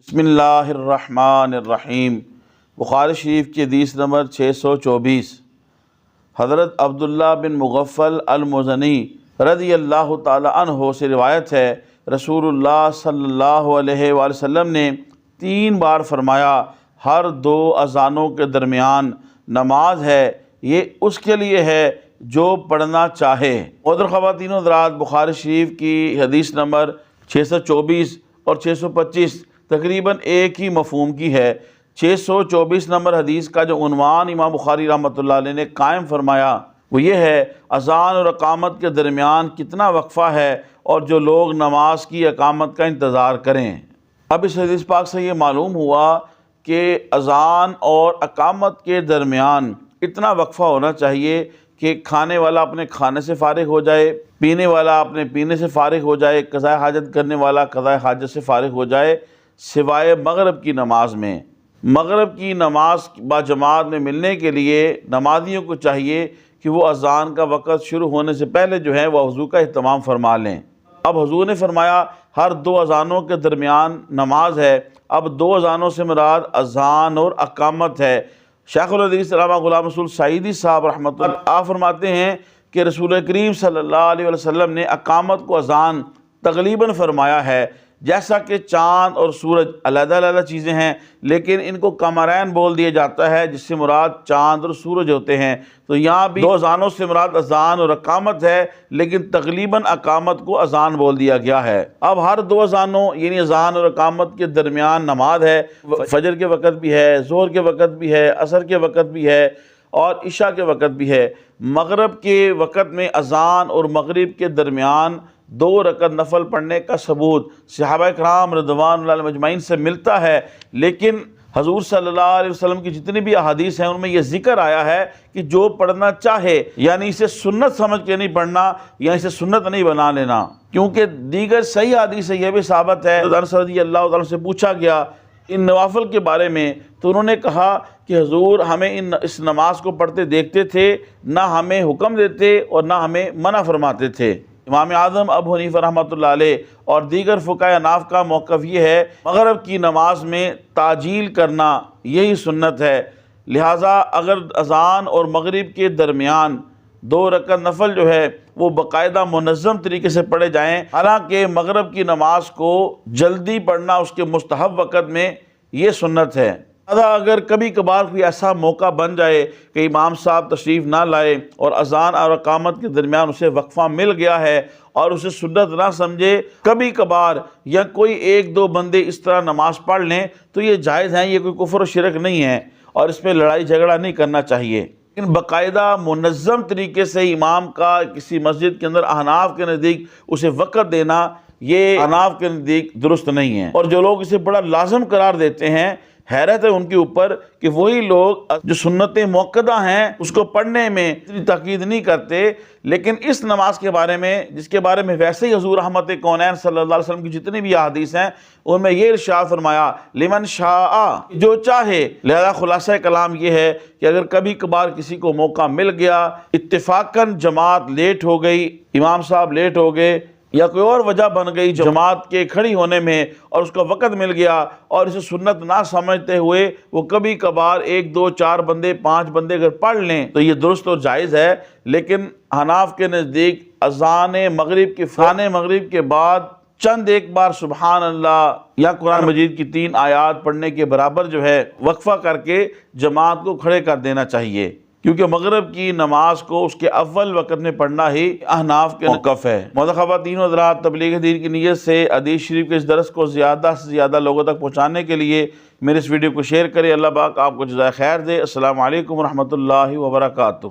بسم اللہ الرحمن الرحیم۔ بخاری شریف کی حدیث نمبر 624۔ حضرت عبداللہ بن مغفل المزنی رضی اللہ تعالی عنہ سے روایت ہے، رسول اللہ صلی اللہ علیہ وآلہ وسلم نے 3 بار فرمایا، ہر 2 اذانوں کے درمیان نماز ہے، یہ اس کے لیے ہے جو پڑھنا چاہے۔ محترم خواتین و حضرات، بخاری شریف کی حدیث نمبر 624 اور 625 تقریباً ایک ہی مفہوم کی ہے۔ 624 نمبر حدیث کا جو عنوان امام بخاری رحمۃ اللہ علیہ نے قائم فرمایا وہ یہ ہے، اذان اور اقامت کے درمیان کتنا وقفہ ہے اور جو لوگ نماز کی اقامت کا انتظار کریں۔ اب اس حدیث پاک سے یہ معلوم ہوا کہ اذان اور اقامت کے درمیان اتنا وقفہ ہونا چاہیے کہ کھانے والا اپنے کھانے سے فارغ ہو جائے، پینے والا اپنے پینے سے فارغ ہو جائے، قضاء حاجت کرنے والا قضاء حاجت سے فارغ ہو جائے، سوائے مغرب کی نماز میں۔ مغرب کی نماز باجماعت میں ملنے کے لیے نمازیوں کو چاہیے کہ وہ اذان کا وقت شروع ہونے سے پہلے جو ہے وہ وضو کا اہتمام فرما لیں۔ اب حضور نے فرمایا ہر 2 اذانوں کے درمیان نماز ہے۔ اب 2 اذانوں سے مراد اذان اور اقامت ہے۔ شیخ الحدیث علامہ غلام رسول سعیدی صاحب رحمۃ اللہ آپ فرماتے ہیں کہ رسول کریم صلی اللہ علیہ وسلم نے اقامت کو اذان تغلیباً فرمایا ہے۔ جیسا کہ چاند اور سورج علیحدہ علیحدہ چیزیں ہیں، لیکن ان کو قمرین بول دیا جاتا ہے، جس سے مراد چاند اور سورج ہوتے ہیں۔ تو یہاں بھی 2 اذانوں سے مراد اذان اور اقامت ہے، لیکن تقریباً اقامت کو اذان بول دیا گیا ہے۔ اب ہر 2 اذانوں یعنی اذان اور اقامت کے درمیان نماز ہے۔ فجر کے وقت بھی ہے، ظہر کے وقت بھی ہے، عصر کے وقت بھی ہے اور عشاء کے وقت بھی ہے۔ مغرب کے وقت میں اذان اور مغرب کے درمیان 2 رکعت نفل پڑھنے کا ثبوت صحابہ کرام رضوان اللہ علیہم اجمعین سے ملتا ہے، لیکن حضور صلی اللہ علیہ وسلم کی جتنی بھی احادیث ہیں ان میں یہ ذکر آیا ہے کہ جو پڑھنا چاہے، یعنی اسے سنت سمجھ کے نہیں پڑھنا یا اسے سنت نہیں بنا لینا، کیونکہ دیگر صحیح حدیث سے یہ بھی ثابت ہے۔ انس رضی اللہ تعالیٰ سے پوچھا گیا ان نوافل کے بارے میں، تو انہوں نے کہا کہ حضور ہمیں اس نماز کو پڑھتے دیکھتے تھے، نہ ہمیں حکم دیتے اور نہ ہمیں منع فرماتے تھے۔ امام اعظم ابو حنیفہ رحمۃ اللہ علیہ اور دیگر فقہاء احناف کا موقف یہ ہے، مغرب کی نماز میں تعجیل کرنا یہی سنت ہے، لہٰذا اگر اذان اور مغرب کے درمیان 2 رکعت نفل جو ہے وہ باقاعدہ منظم طریقے سے پڑھے جائیں، حالانکہ مغرب کی نماز کو جلدی پڑھنا اس کے مستحب وقت میں یہ سنت ہے۔ اگر کبھی کبھار کوئی ایسا موقع بن جائے کہ امام صاحب تشریف نہ لائے اور اذان اور اقامت کے درمیان اسے وقفہ مل گیا ہے اور اسے سنت نہ سمجھے، کبھی کبھار یا کوئی 1-2 بندے اس طرح نماز پڑھ لیں تو یہ جائز ہیں، یہ کوئی کفر و شرک نہیں ہے اور اس پہ لڑائی جھگڑا نہیں کرنا چاہیے۔ لیکن باقاعدہ منظم طریقے سے امام کا کسی مسجد کے اندر احناف کے نزدیک اسے وقت دینا، یہ احناف کے نزدیک درست نہیں ہے۔ اور جو لوگ اسے بڑا لازم قرار دیتے ہیں، حیرت ہے ان کے اوپر کہ وہی لوگ جو سنتیں موقدہ ہیں اس کو پڑھنے میں اتنی تاکید نہیں کرتے، لیکن اس نماز کے بارے میں جس کے بارے میں ویسے ہی حضور رحمت کونین صلی اللہ علیہ وسلم کی جتنی بھی احادیث ہیں ان میں یہ ارشاد فرمایا لمن شاء، جو چاہے۔ لہذا خلاصہ کلام یہ ہے کہ اگر کبھی کبھار کسی کو موقع مل گیا، اتفاقاً جماعت لیٹ ہو گئی، امام صاحب لیٹ ہو گئے یا کوئی اور وجہ بن گئی جماعت کے کھڑی ہونے میں اور اس کا وقت مل گیا اور اسے سنت نہ سمجھتے ہوئے وہ کبھی کبھار 1-2 4 بندے 5 بندے اگر پڑھ لیں تو یہ درست اور جائز ہے، لیکن حناف کے نزدیک اذان مغرب کے بعد چند ایک بار سبحان اللہ یا قرآن مجید کی 3 آیات پڑھنے کے برابر جو ہے وقفہ کر کے جماعت کو کھڑے کر دینا چاہیے، کیونکہ مغرب کی نماز کو اس کے اول وقت میں پڑھنا ہی احناف کے موقف ہے۔ محترم خواتین و حضرات، تبلیغ دین کی نیت سے حدیث شریف کے اس درس کو زیادہ سے زیادہ لوگوں تک پہنچانے کے لیے میرے اس ویڈیو کو شیئر کریں۔ اللہ پاک آپ کو جزائے خیر دے۔ السلام علیکم ورحمۃ اللہ وبرکاتہ۔